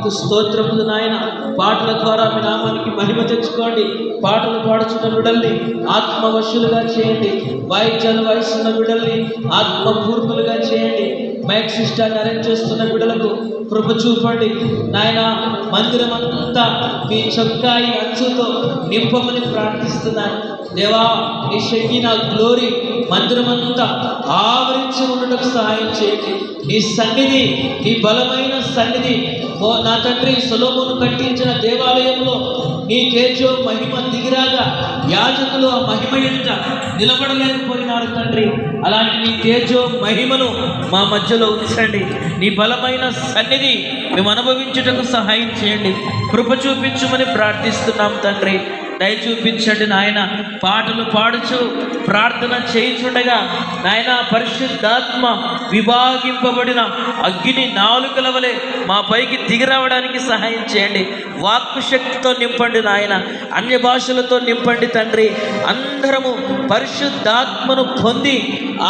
మీకు స్తోత్రములు నాయన. పాటల ద్వారా మీ నామానికి మహిమ తెచ్చుకోండి. పాటలు పాడుచున్న బిడ్డల్ని ఆత్మవశులుగా చేయండి. వాయిద్యాలు వాయిస్తున్న బిడ్డల్ని ఆత్మపూర్ణులుగా చేయండి. మైక్ సిస్టాన్ని అరేంజ్ చేస్తున్న బిడ్డలకు కృప చూపండి నాయన. మందిరం అంతా మీ చొక్కాయి అంచుతో నింపమని ప్రార్థిస్తున్నాను దేవా. నీ శక్తి, నా గ్లోరీ మందిరమంతా ఆవరించి ఉండటకు సహాయం చేయండి. నీ సన్నిధి, నీ బలమైన సన్నిధి నా తండ్రి సొలొమోను కట్టించిన దేవాలయంలో నీ తేజో మహిమ దిగిరాగా యాజకులు ఆ మహిమ ఎదుట నిలబడలేకపోయినారు తండ్రి. అలాంటి నీ తేజో మహిమను మా మధ్యలో ఉంచండి. నీ బలమైన సన్నిధి మేము అనుభవించుటకు సహాయం చేయండి. కృప చూపించమని ప్రార్థిస్తున్నాం తండ్రి. దయ చూపించండి నాయన. పాటలు పాడుచు ప్రార్థన చేయించుండగా నాయన పరిశుద్ధాత్మ విభాగింపబడిన అగ్ని నాలుకల వలె మా పైకి దిగిరావడానికి సహాయం చేయండి. వాక్కు శక్తితో నింపండి నాయన. అన్య భాషలతో నింపండి తండ్రి. అందరము పరిశుద్ధాత్మను పొంది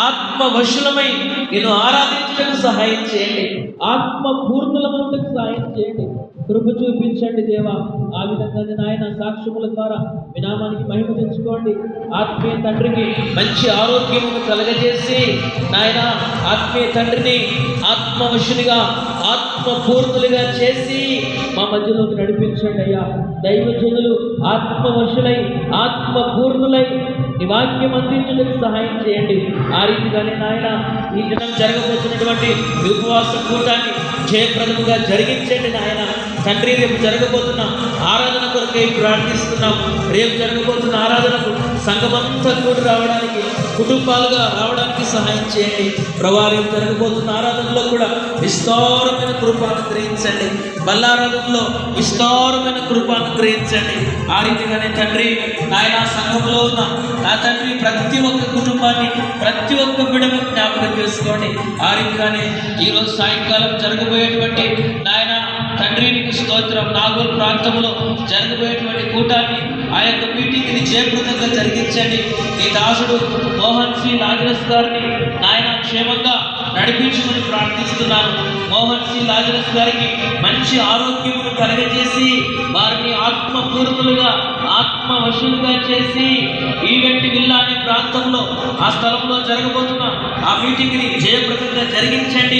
ఆత్మవశులమై నేను ఆరాధించడానికి సహాయం చేయండి. ఆత్మ పూర్ణులమంతకు సహాయం చేయండి. కృప చూపించండి దేవా. ఆ విధంగా నాయన సాక్ష్యముల ద్వారా మీ నామానికి మహిమ తెచ్చుకోండి. ఆత్మీయ తండ్రికి మంచి ఆరోగ్యమును కలగజేసి నాయన ఆత్మీయ తండ్రిని ఆత్మవశునిగా ఆత్మపూర్ణులుగా చేసి మా మధ్యలోకి నడిపించండి అయ్యా. దైవజనులు ఆత్మవశులై ఆత్మపూర్ణులై నీ వాక్యం అందించడానికి సహాయం చేయండి. ఆ రీతిగానే నాయన ఈ దినం జరగబోతున్నటువంటి ఉపవాస కూటాన్ని జయప్రదముగా జరిగించండి నాయన. తండ్రి రేపు జరగబోతున్న ఆరాధన కొరకై ప్రార్థిస్తున్నాం. రేపు జరగబోతున్న ఆరాధనకు సంఘమంతా కూడి రావడానికి, కుటుంబాలుగా రావడానికి సహాయం చేయండి ప్రభువా. రేపు జరగబోతున్న ఆరాధనలో కూడా విస్తారమైన కృపను గ్రహించండి. బల్లారాధనలో విస్తారమైన కృపను గ్రహించండి. ఆ రీతిగానే తండ్రి నాయన సంఘంలో ఉన్న నా తండ్రి ప్రతి ఒక్క కుటుంబాన్ని, ప్రతి ఒక్క బిడ్డను జ్ఞాపకం చేసుకోండి. ఆ రీతిగానే ఈరోజు సాయంకాలం జరగబోయేటువంటి నాయన తండ్రి నీకు స్తోత్రం. నాగోల్ ప్రాంతంలో జరగబోయేటువంటి కూటాన్ని, ఆ యొక్క మీటింగ్ని జయప్రదంగా జరిగించండి. నీ దాసుడు మోహన్ సి లాజరస్ గారిని నాయన క్షేమంగా నడిపించమని ప్రార్థిస్తున్నాను. మోహన్ సి లాజరస్ గారికి మంచి ఆరోగ్యమును కలగజేసి వారిని ఆత్మపూర్ణులుగా ఆత్మవశులుగా చేసి ఈవెంట్ విల్లా అనే ప్రాంతంలో ఆ స్థలంలో జరగబోతున్న ఆ మీటింగ్ని జయప్రదంగా జరిగించండి.